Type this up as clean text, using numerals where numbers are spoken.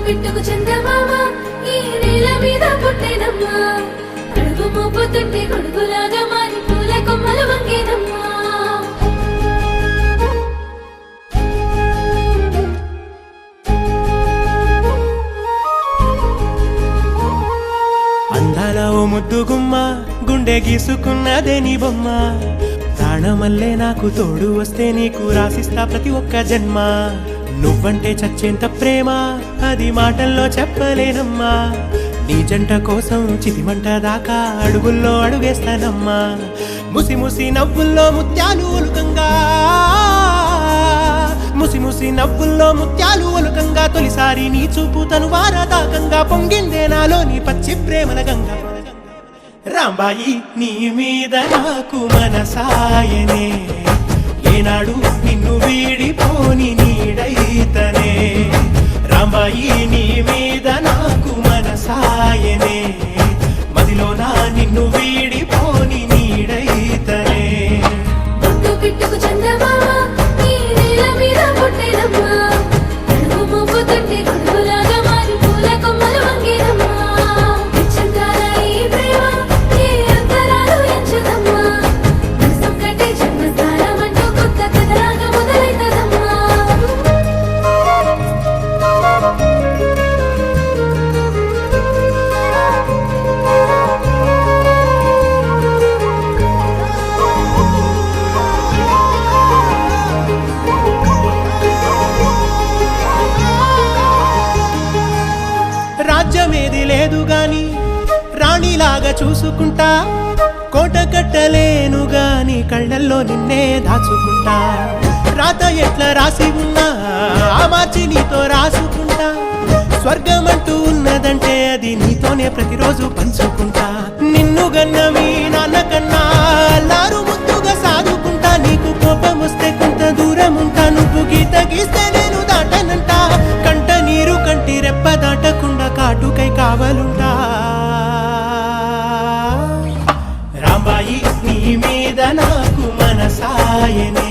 పిట్టుకు చందమామ ఈ నేల మీద పుట్టేనమ్మా అడుగు మోపుతుంటే కొడుకులాగా మారి పూల కొమ్మలు వంగేనమ్మా అందాల ఓ ముద్దు గుమ్మ గుండె గీసుకున్నదే నీ బొమ్మ ప్రాణమల్లే నాకు తోడు వస్తే నీకు రాసిస్తా ప్రతి ఒక్క జన్మ నువ్వంటే చచ్చేంత ప్రేమ అది మాటల్లో చెప్పలేనమ్మా నీ జంట కోసం చితిమంట దాకా అడుగుల్లో అడుగేస్తానమ్మా ముసి ముసి నవ్వుల్లో ముత్యాలు ఒలుకంగా ముసి ముసి నవ్వుల్లో ముత్యాలు ఒలుకంగా తొలిసారి నీ చూపు తను వారదాకంగా పొంగిందే నాలో నీ పచ్చి ప్రేమల గంగా రాంబాయి నీ మీద నాకు మనసాయనే ఏనాడు నిన్ను వీడిపోని నీడైతనే రాంబాయి నీ మీద నాకు మనసాయనే మదిలోన నిన్ను వీడిపోని నీడైతనే పిట్టుకు చందమామ ఈ నేల మీద పుట్టేనమ్మా అడుగు మోపుతుంటే కొడుకులాగా మారి పూల కొమ్మలు వంగేనమ్మా చంద్రాల ఈ ప్రేమ ఏ అంతరాలు ఎంచదమ్మా మనసొక్కటే జన్మస్థానం అంటూ కొత్త కథలాగా మొదలైతదమ్మా రాజ్యమేది లేదు గాని రాణిలాగా చూసుకుంటా కోట కట్టలేను గాని కళ్ళల్లో నిన్నే దాచుకుంటా రాత ఎట్లా రాసి ఉన్నా ఆ మార్చి నీతో రాసుకుంటా స్వర్గమంటూ ఉన్నదంటే అది నీతోనే ప్రతిరోజు పంచుకుంటా నిన్ను గన్న మీ నాన్న కన్నా అల్లారు ముద్దుగా సాదుకుంటా నీకు కోపం వస్తే కొంత దూరం ఉంటా నువ్వు గీత గీస్తే నేను దాటనంట కంట నీరు కంటి రెప్ప దాటకుండా కాటుకై కావలుంటా రాంబాయి నీ మీద నాకు మనసాయనే